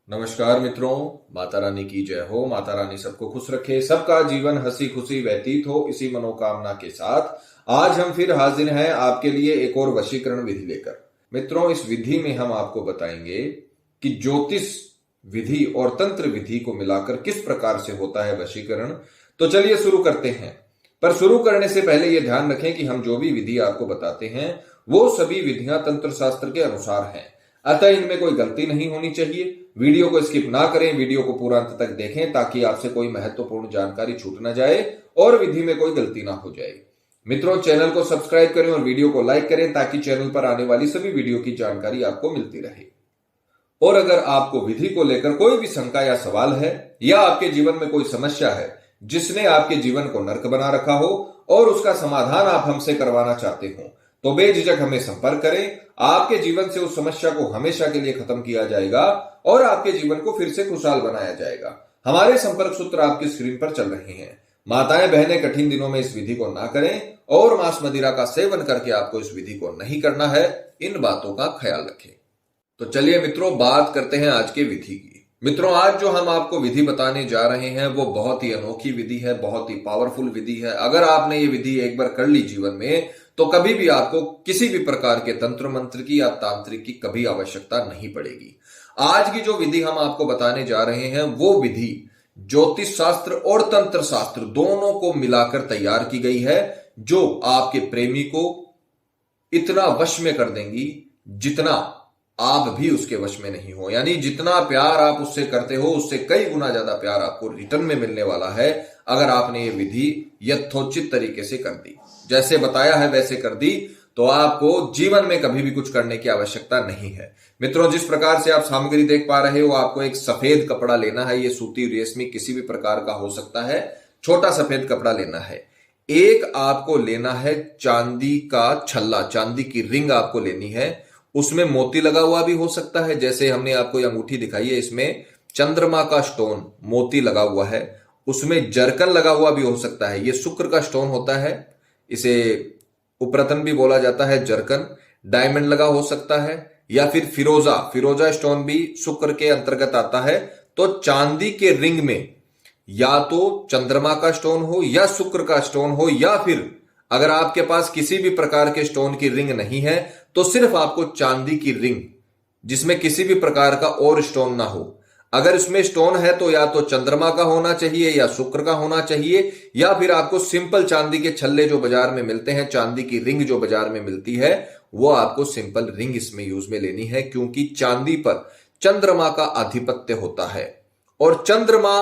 नमस्कार मित्रों, माता रानी की जय हो। माता रानी सबको खुश रखे, सबका जीवन हंसी खुशी व्यतीत हो, इसी मनोकामना के साथ आज हम फिर हाजिर हैं आपके लिए एक और वशीकरण विधि लेकर। मित्रों, इस विधि में हम आपको बताएंगे कि ज्योतिष विधि और तंत्र विधि को मिलाकर किस प्रकार से होता है वशीकरण। तो चलिए शुरू करते हैं। पर शुरू करने से पहले यह ध्यान रखें कि हम जो भी विधि आपको बताते हैं वो सभी विधियां तंत्र शास्त्र के अनुसार हैं, अतः इनमें कोई गलती नहीं होनी चाहिए। वीडियो को स्किप ना करें, वीडियो को पूरा अंत तक देखें ताकि आपसे कोई महत्वपूर्ण जानकारी छूट ना जाए और विधि में कोई गलती ना हो जाए। मित्रों, चैनल को सब्सक्राइब करें और वीडियो को लाइक करें ताकि चैनल पर आने वाली सभी वीडियो की जानकारी आपको मिलती रहे। और अगर आपको विधि को लेकर कोई भी शंका या सवाल है या आपके जीवन में कोई समस्या है जिसने आपके जीवन को नर्क बना रखा हो और उसका समाधान आप हमसे करवाना चाहते हो, तो बेझिझक हमें संपर्क करें। आपके जीवन से उस समस्या को हमेशा के लिए खत्म किया जाएगा और आपके जीवन को फिर से खुशहाल बनाया जाएगा। हमारे संपर्क सूत्र आपकी स्क्रीन पर चल रहे हैं। माताएं बहनें कठिन दिनों में इस विधि को ना करें और मांस मदिरा का सेवन करके आपको इस विधि को नहीं करना है, इन बातों का ख्याल रखें। तो चलिए मित्रों, बात करते हैं आज के विधि की। मित्रों, आज जो हम आपको विधि बताने जा रहे हैं वो बहुत ही अनोखी विधि है, बहुत ही पावरफुल विधि है। अगर आपने ये विधि एक बार कर ली जीवन में तो कभी भी आपको किसी भी प्रकार के तंत्र मंत्र की या तांत्रिक की कभी आवश्यकता नहीं पड़ेगी। आज की जो विधि हम आपको बताने जा रहे हैं वो विधि ज्योतिष शास्त्र और तंत्र शास्त्र दोनों को मिलाकर तैयार की गई है, जो आपके प्रेमी को इतना वश में कर देंगी जितना आप भी उसके वश में नहीं हो। यानी जितना प्यार आप उससे करते हो उससे कई गुना ज्यादा प्यार आपको रिटर्न में मिलने वाला है अगर आपने ये विधि यथोचित तरीके से कर दी। जैसे बताया है वैसे कर दी तो आपको जीवन में कभी भी कुछ करने की आवश्यकता नहीं है। मित्रों, जिस प्रकार से आप सामग्री देख पा रहे हो, आपको एक सफेद कपड़ा लेना है। ये सूती रेशमी किसी भी प्रकार का हो सकता है, छोटा सफेद कपड़ा लेना है। एक आपको लेना है चांदी का छल्ला, चांदी की रिंग आपको लेनी है। उसमें मोती लगा हुआ भी हो सकता है, जैसे हमने आपको ये अंगूठी दिखाई है, इसमें चंद्रमा का स्टोन मोती लगा हुआ है। उसमें जरकन लगा हुआ भी हो सकता है, ये शुक्र का स्टोन होता है, इसे उपरतन भी बोला जाता है, जरकन। डायमंड लगा हो सकता है या फिर फिरोजा, फिरोजा स्टोन भी शुक्र के अंतर्गत आता है। तो चांदी के रिंग में या तो चंद्रमा का स्टोन हो या शुक्र का स्टोन हो, या फिर अगर आपके पास किसी भी प्रकार के स्टोन की रिंग नहीं है तो सिर्फ आपको चांदी की रिंग जिसमें किसी भी प्रकार का और स्टोन ना हो। अगर इसमें स्टोन है तो या तो चंद्रमा का होना चाहिए या शुक्र का होना चाहिए, या फिर आपको सिंपल चांदी के छल्ले जो बाजार में मिलते हैं, चांदी की रिंग जो बाजार में मिलती है, वो आपको सिंपल रिंग इसमें यूज में लेनी है, क्योंकि चांदी पर चंद्रमा का आधिपत्य होता है। और चंद्रमा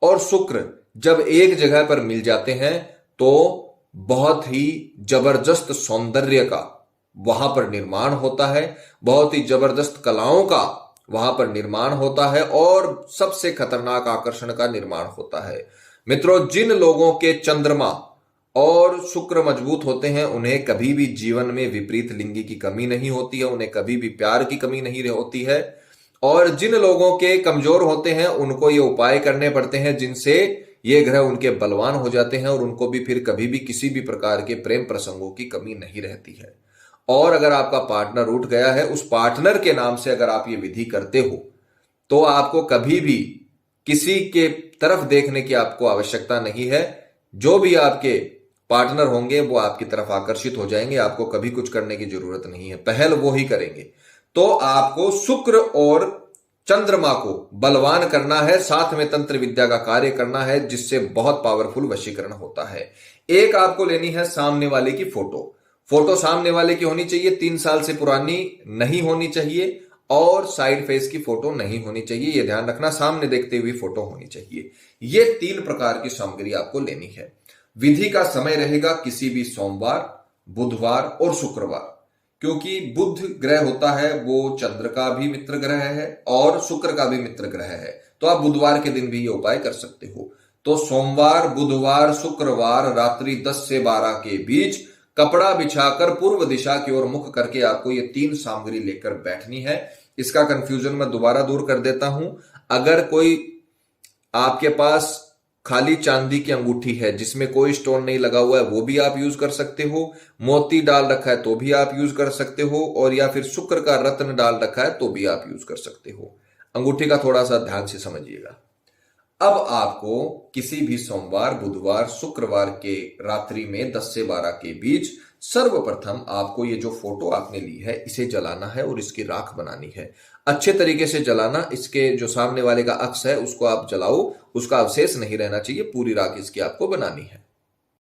और शुक्र जब एक जगह पर मिल जाते हैं तो बहुत ही जबरदस्त सौंदर्य का वहां पर निर्माण होता है, बहुत ही जबरदस्त कलाओं का वहां पर निर्माण होता है और सबसे खतरनाक आकर्षण का निर्माण होता है। मित्रों, जिन लोगों के चंद्रमा और शुक्र मजबूत होते हैं उन्हें कभी भी जीवन में विपरीत लिंगी की कमी नहीं होती है, उन्हें कभी भी प्यार की कमी नहीं होती है। और जिन लोगों के कमजोर होते हैं उनको ये उपाय करने पड़ते हैं जिनसे ये ग्रह उनके बलवान हो जाते हैं और उनको भी फिर कभी भी किसी भी प्रकार के प्रेम प्रसंगों की कमी नहीं रहती है। और अगर आपका पार्टनर उठ गया है, उस पार्टनर के नाम से अगर आप ये विधि करते हो तो आपको कभी भी किसी के तरफ देखने की आपको आवश्यकता नहीं है। जो भी आपके पार्टनर होंगे वो आपकी तरफ आकर्षित हो जाएंगे, आपको कभी कुछ करने की जरूरत नहीं है, पहल वो ही करेंगे। तो आपको शुक्र और चंद्रमा को बलवान करना है, साथ में तंत्र विद्या का कार्य करना है, जिससे बहुत पावरफुल वशीकरण होता है। एक आपको लेनी है सामने वाले की फोटो। फोटो सामने वाले की होनी चाहिए, 3 साल से पुरानी नहीं होनी चाहिए और साइड फेस की फोटो नहीं होनी चाहिए। यह ध्यान रखना, सामने देखते हुए फोटो होनी चाहिए। ये 3 प्रकार की सामग्री आपको लेनी है। विधि का समय रहेगा किसी भी सोमवार, बुधवार और शुक्रवार, क्योंकि बुध ग्रह होता है वो चंद्र का भी मित्र ग्रह है और शुक्र का भी मित्र ग्रह है, तो आप बुधवार के दिन भी ये उपाय कर सकते हो। तो सोमवार, बुधवार, शुक्रवार रात्रि 10 से 12 के बीच कपड़ा बिछाकर पूर्व दिशा की ओर मुख करके आपको ये 3 सामग्री लेकर बैठनी है। इसका कंफ्यूजन मैं दोबारा दूर कर देता हूं। अगर कोई आपके पास खाली चांदी की अंगूठी है जिसमें कोई स्टोन नहीं लगा हुआ है वो भी आप यूज कर सकते हो, मोती डाल रखा है तो भी आप यूज कर सकते हो, और या फिर शुक्र का रत्न डाल रखा है तो भी आप यूज कर सकते हो। अंगूठी का थोड़ा सा ध्यान से समझिएगा। अब आपको किसी भी सोमवार, बुधवार, शुक्रवार के रात्रि में 10 से 12 के बीच सर्वप्रथम आपको ये जो फोटो आपने ली है इसे जलाना है और इसकी राख बनानी है। अच्छे तरीके से जलाना, इसके जो सामने वाले का अक्ष है उसको आप जलाओ, उसका अवशेष नहीं रहना चाहिए, पूरी राख इसकी आपको बनानी है।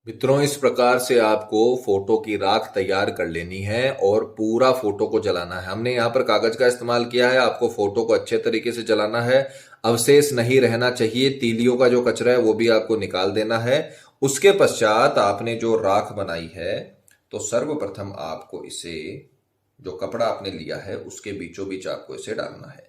मित्रों, इस प्रकार से आपको फोटो की राख तैयार कर लेनी है और पूरा फोटो को जलाना है। हमने यहाँ पर कागज का इस्तेमाल किया है, आपको फोटो को अच्छे तरीके से जलाना है, अवशेष नहीं रहना चाहिए, तीलियों का जो कचरा है वो भी आपको निकाल देना है। उसके पश्चात आपने जो राख बनाई है तो सर्वप्रथम आपको इसे, जो कपड़ा आपने लिया है उसके बीचों बीच आपको इसे डालना है।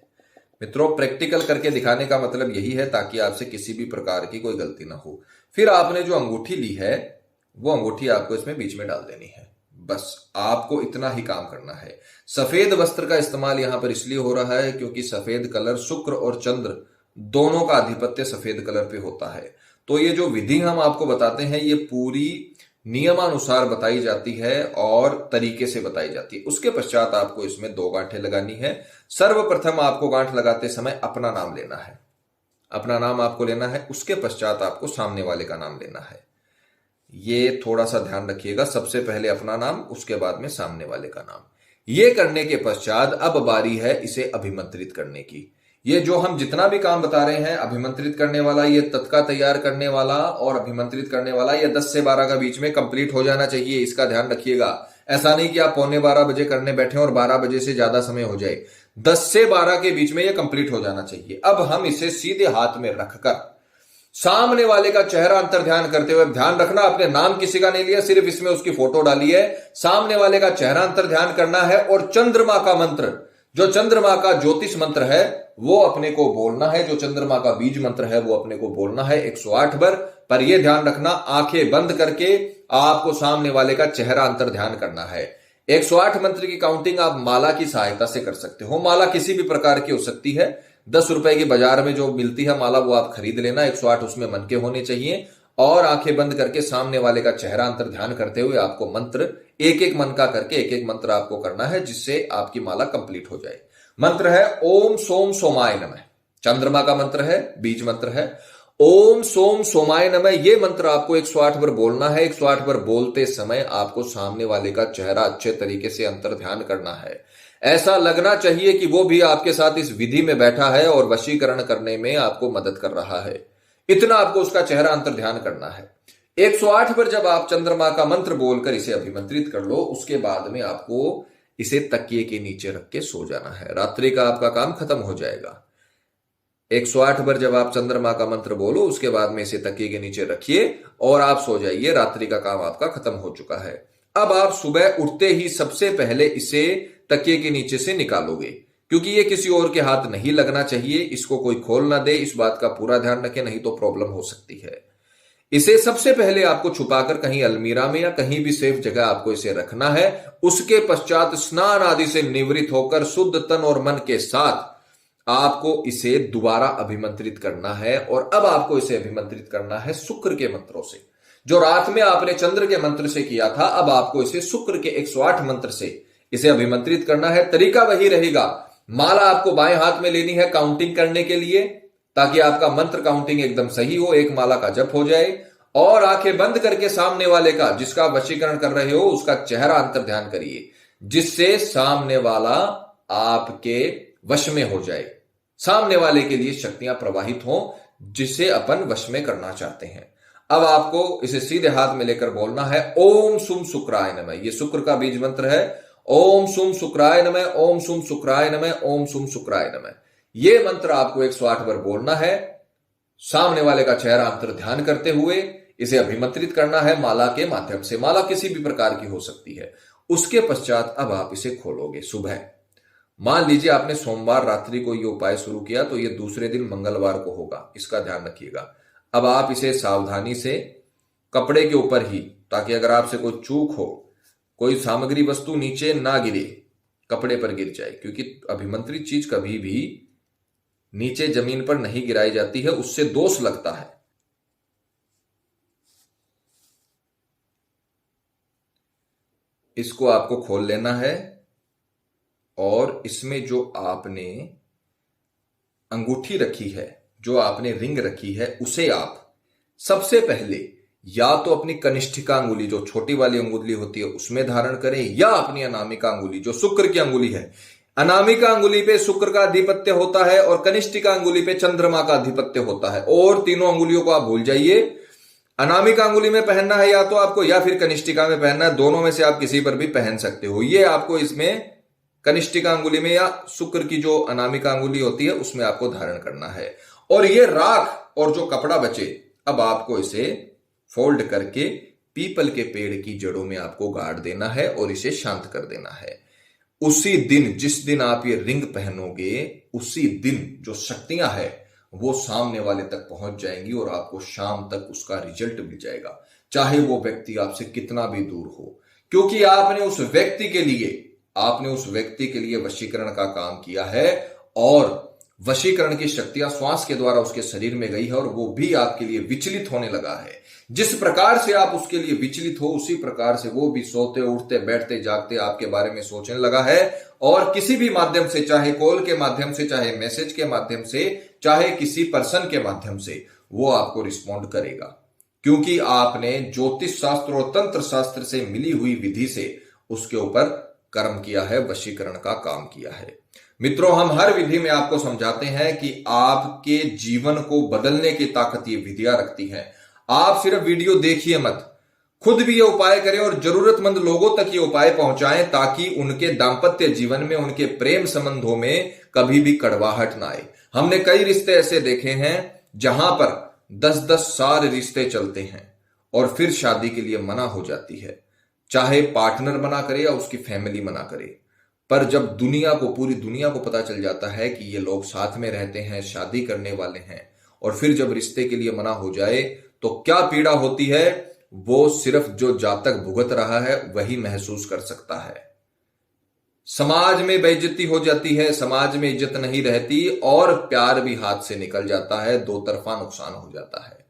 मित्रों, प्रैक्टिकल करके दिखाने का मतलब यही है ताकि आपसे किसी भी प्रकार की कोई गलती ना हो। फिर आपने जो अंगूठी ली है वो अंगूठी आपको इसमें बीच में डाल देनी है। बस आपको इतना ही काम करना है। सफेद वस्त्र का इस्तेमाल यहां पर इसलिए हो रहा है क्योंकि सफेद कलर, शुक्र और चंद्र दोनों का आधिपत्य सफेद कलर पे होता है। तो ये जो विधि हम आपको बताते हैं ये पूरी नियमानुसार बताई जाती है और तरीके से बताई जाती है। उसके पश्चात आपको इसमें 2 गांठें लगानी है। सर्वप्रथम आपको गांठ लगाते समय अपना नाम लेना है, अपना नाम आपको लेना है। उसके पश्चात आपको सामने वाले का नाम लेना है। ये थोड़ा सा ध्यान रखिएगा, सबसे पहले अपना नाम, उसके बाद में सामने वाले का नाम। ये करने के पश्चात अब बारी है इसे अभिमंत्रित करने की। ये जो हम जितना भी काम बता रहे हैं, अभिमंत्रित करने वाला, ये तत्का तैयार करने वाला और अभिमंत्रित करने वाला, ये 10 से 12 का बीच में कंप्लीट हो जाना चाहिए। इसका ध्यान रखिएगा। ऐसा नहीं कि आप 11:45 करने बैठे और 12 बजे से ज्यादा समय हो जाए। 10 से 12 के बीच में ये कंप्लीट हो जाना चाहिए। अब हम इसे सीधे हाथ में रखकर सामने वाले का चेहरा अंतर ध्यान करते हुए, ध्यान रखना आपने नाम किसी का नहीं लिया, सिर्फ इसमें उसकी फोटो डाली है। सामने वाले का चेहरा अंतर ध्यान करना है और चंद्रमा का मंत्र, जो चंद्रमा का ज्योतिष मंत्र है वो अपने को बोलना है, जो चंद्रमा का बीज मंत्र है वो अपने को बोलना है 108 बार। पर यह ध्यान रखना, आंखें बंद करके आपको सामने वाले का चेहरा अंतर ध्यान करना है। 108 मंत्र की काउंटिंग आप माला की सहायता से कर सकते हो। माला किसी भी प्रकार की हो सकती है। 10 रुपए की बाजार में जो मिलती है माला वो आप खरीद लेना। 108 उसमें मन के होने चाहिए और आंखें बंद करके सामने वाले का चेहरा अंतर ध्यान करते हुए आपको मंत्र एक एक मन का करके एक एक मंत्र आपको करना है, जिससे आपकी माला कंप्लीट हो जाए। मंत्र है ओम सोम सोमाय नमः। चंद्रमा का मंत्र है, बीज मंत्र है। ओम सोम सोमाय नमः, ये मंत्र आपको 108 बार बोलना है। 108 बार बोलते समय आपको सामने वाले का चेहरा अच्छे तरीके से अंतर ध्यान करना है। ऐसा लगना चाहिए कि वो भी आपके साथ इस विधि में बैठा है और वशीकरण करने में आपको मदद कर रहा है। इतना आपको उसका चेहरा अंतर ध्यान करना है। 108 बार जब आप चंद्रमा का मंत्र बोलकर इसे अभिमंत्रित कर लो, उसके बाद में आपको इसे तकिए के नीचे रख के सो जाना है। रात्रि का आपका काम खत्म हो जाएगा। 108 बार जब आप चंद्रमा का मंत्र बोलो, उसके बाद में इसे तकिए के नीचे रखिए और आप सो जाइए। रात्रि का काम आपका खत्म हो चुका है। अब आप सुबह उठते ही सबसे पहले इसे तकिए के नीचे से निकालोगे, क्योंकि ये किसी और के हाथ नहीं लगना चाहिए। इसको कोई खोल ना दे, इस बात का पूरा ध्यान रखें, नहीं तो प्रॉब्लम हो सकती है। इसे सबसे पहले आपको छुपाकर कहीं अलमीरा में या कहीं भी सेफ जगह आपको इसे रखना है। उसके पश्चात स्नान आदि से निवृत्त होकर शुद्ध तन और मन के साथ आपको इसे दोबारा अभिमंत्रित करना है। और अब आपको इसे अभिमंत्रित करना है शुक्र के मंत्रों से। जो रात में आपने चंद्र के मंत्र से किया था, अब आपको इसे शुक्र के 108 मंत्र से इसे अभिमंत्रित करना है। तरीका वही रहेगा। माला आपको बाएं हाथ में लेनी है काउंटिंग करने के लिए, ताकि आपका मंत्र काउंटिंग एकदम सही हो, एक माला का जप हो जाए। और आंखें बंद करके सामने वाले का, जिसका वशीकरण कर रहे हो, उसका चेहरा अंतर ध्यान करिए, जिससे सामने वाला आपके वश में हो जाए। सामने वाले के लिए शक्तियां प्रवाहित हो, जिसे अपन वश में करना चाहते हैं। अब आपको इसे सीधे हाथ में लेकर बोलना है ओम सुम शुक्राय नमः। ये शुक्र का बीज मंत्र है। ओम सुम शुक्राय नमः, ओम सुम शुक्राय नमः, ओम सुम शुक्राय नमः। ये मंत्र आपको 108 बार बोलना है। सामने वाले का चेहरा अंतर ध्यान करते हुए इसे अभिमंत्रित करना है माला के माध्यम से। माला किसी भी प्रकार की हो सकती है। उसके पश्चात अब आप इसे खोलोगे सुबह। मान लीजिए आपने सोमवार रात्रि को यह उपाय शुरू किया, तो यह दूसरे दिन मंगलवार को होगा, इसका ध्यान रखिएगा। अब आप इसे सावधानी से कपड़े के ऊपर ही, ताकि अगर आपसे कोई चूक हो, कोई सामग्री वस्तु नीचे ना गिरे, कपड़े पर गिर जाए, क्योंकि अभिमंत्रित चीज कभी भी नीचे जमीन पर नहीं गिराई जाती है, उससे दोष लगता है। इसको आपको खोल लेना है और इसमें जो आपने अंगूठी रखी है, जो आपने रिंग रखी है, उसे आप सबसे पहले या तो अपनी कनिष्ठिका अंगुली जो छोटी वाली अंगुली होती है उसमें धारण करें, या अपनी अनामिका अंगुली जो शुक्र की अंगुली है, अनामिका अंगुली पे शुक्र का अधिपत्य होता है और कनिष्ठिका अंगुली पे चंद्रमा का अधिपत्य होता है। और तीनों अंगुलियों को आप भूल जाइए। अनामिका अंगुली में पहनना है या तो आपको, या फिर कनिष्ठिका में पहनना है, दोनों में से आप किसी पर भी पहन सकते हो। ये आपको इसमें कनिष्ठिका अंगुली में या शुक्र की जो अनामिका अंगुली होती है उसमें आपको धारण करना है। और ये राख और जो कपड़ा बचे, अब आपको इसे फोल्ड करके पीपल के पेड़ की जड़ों में आपको गाड़ देना है और इसे शांत कर देना है। उसी दिन, जिस दिन आप ये रिंग पहनोगे, उसी दिन जो शक्तियां है वो सामने वाले तक पहुंच जाएंगी और आपको शाम तक उसका रिजल्ट मिल जाएगा, चाहे वो व्यक्ति आपसे कितना भी दूर हो। क्योंकि आपने उस व्यक्ति के लिए वशीकरण का काम किया है और वशीकरण की शक्तियां श्वास के द्वारा उसके शरीर में गई है और वो भी आपके लिए विचलित होने लगा है। जिस प्रकार से आप उसके लिए विचलित हो, उसी प्रकार से वो भी सोते उठते बैठते जागते आपके बारे में सोचने लगा है। और किसी भी माध्यम से, चाहे कॉल के माध्यम से, चाहे मैसेज के माध्यम से, चाहे किसी पर्सन के माध्यम से, वो आपको रिस्पॉन्ड करेगा। क्योंकि आपने ज्योतिष शास्त्र और तंत्र शास्त्र से मिली हुई विधि से उसके ऊपर कर्म किया है, वशीकरण का काम किया है। मित्रों, हम हर विधि में आपको समझाते हैं कि आपके जीवन को बदलने की ताकत ये विधियां रखती हैं। आप सिर्फ वीडियो देखिए मत, खुद भी ये उपाय करें और जरूरतमंद लोगों तक ये उपाय पहुंचाएं, ताकि उनके दांपत्य जीवन में, उनके प्रेम संबंधों में कभी भी कड़वाहट ना आए। हमने कई रिश्ते ऐसे देखे हैं जहां पर 10-10 साल रिश्ते चलते हैं और फिर शादी के लिए मना हो जाती है, चाहे पार्टनर मना करे या उसकी फैमिली मना करे। पर जब पूरी दुनिया को पता चल जाता है कि ये लोग साथ में रहते हैं, शादी करने वाले हैं, और फिर जब रिश्ते के लिए मना हो जाए तो क्या पीड़ा होती है, वो सिर्फ जो जातक भुगत रहा है वही महसूस कर सकता है। समाज में बेइज्जती हो जाती है, समाज में इज्जत नहीं रहती और प्यार भी हाथ से निकल जाता है, दो तरफा नुकसान हो जाता है।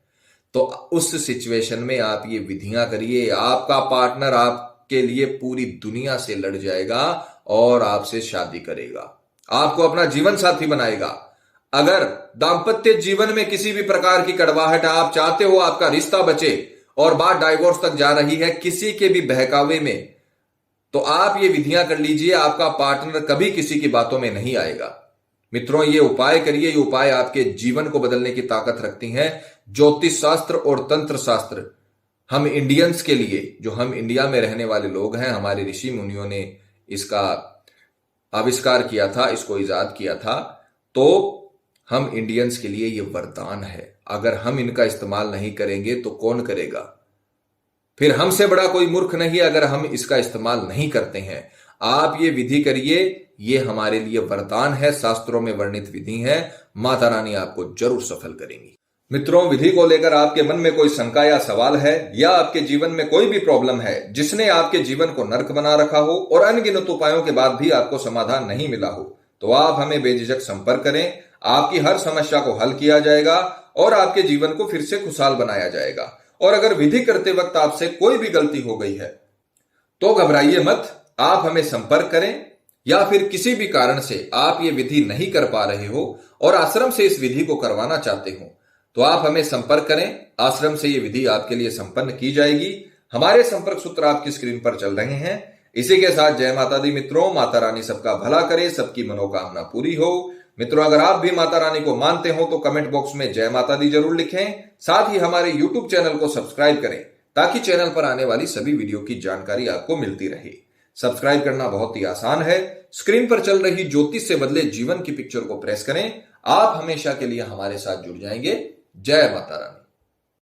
तो उस सिचुएशन में आप ये विधियां करिए, आपका पार्टनर आपके लिए पूरी दुनिया से लड़ जाएगा और आपसे शादी करेगा, आपको अपना जीवन साथी बनाएगा। अगर दांपत्य जीवन में किसी भी प्रकार की कड़वाहट आप चाहते हो, आपका रिश्ता बचे और बात डाइवोर्स तक जा रही है किसी के भी बहकावे में, तो आप ये विधियां कर लीजिए, आपका पार्टनर कभी किसी की बातों में नहीं आएगा। मित्रों, ये उपाय करिए, ये उपाय आपके जीवन को बदलने की ताकत रखती हैं। ज्योतिष शास्त्र और तंत्र शास्त्र हम इंडियंस के लिए, जो हम इंडिया में रहने वाले लोग हैं, हमारे ऋषि मुनियों ने इसका आविष्कार किया था, इसको इजाद किया था, तो हम इंडियंस के लिए ये वरदान है। अगर हम इनका इस्तेमाल नहीं करेंगे तो कौन करेगा? फिर हमसे बड़ा कोई मूर्ख नहीं अगर हम इसका इस्तेमाल नहीं करते हैं। आप ये विधि करिए, ये हमारे लिए वरदान है, शास्त्रों में वर्णित विधि है, माता रानी आपको जरूर सफल करेंगी। मित्रों, विधि को लेकर आपके मन में कोई शंका या सवाल है, या आपके जीवन में कोई भी प्रॉब्लम है जिसने आपके जीवन को नर्क बना रखा हो और अनगिनत उपायों के बाद भी आपको समाधान नहीं मिला हो, तो आप हमें बेझिझक संपर्क करें। आपकी हर समस्या को हल किया जाएगा और आपके जीवन को फिर से खुशहाल बनाया जाएगा। और अगर विधि करते वक्त आपसे कोई भी गलती हो गई है तो घबराइए मत, आप हमें संपर्क करें। या फिर किसी भी कारण से आप ये विधि नहीं कर पा रहे हो और आश्रम से इस विधि को करवाना चाहते हो, तो आप हमें संपर्क करें। आश्रम से ये विधि आपके लिए संपन्न की जाएगी। हमारे संपर्क सूत्र आपकी स्क्रीन पर चल रहे हैं। इसी के साथ जय माता दी मित्रों, माता रानी सबका भला करे, सबकी मनोकामना पूरी हो। मित्रों, अगर आप भी माता रानी को मानते हो तो कमेंट बॉक्स में जय माता दी जरूर लिखें। साथ ही हमारे YouTube चैनल को सब्सक्राइब करें ताकि चैनल पर आने वाली सभी वीडियो की जानकारी आपको मिलती रहे। सब्सक्राइब करना बहुत ही आसान है। स्क्रीन पर चल रही ज्योतिष से बदले जीवन की पिक्चर को प्रेस करें। आप हमेशा के लिए हमारे साथ जुड़ जाएंगे। जय माता रानी।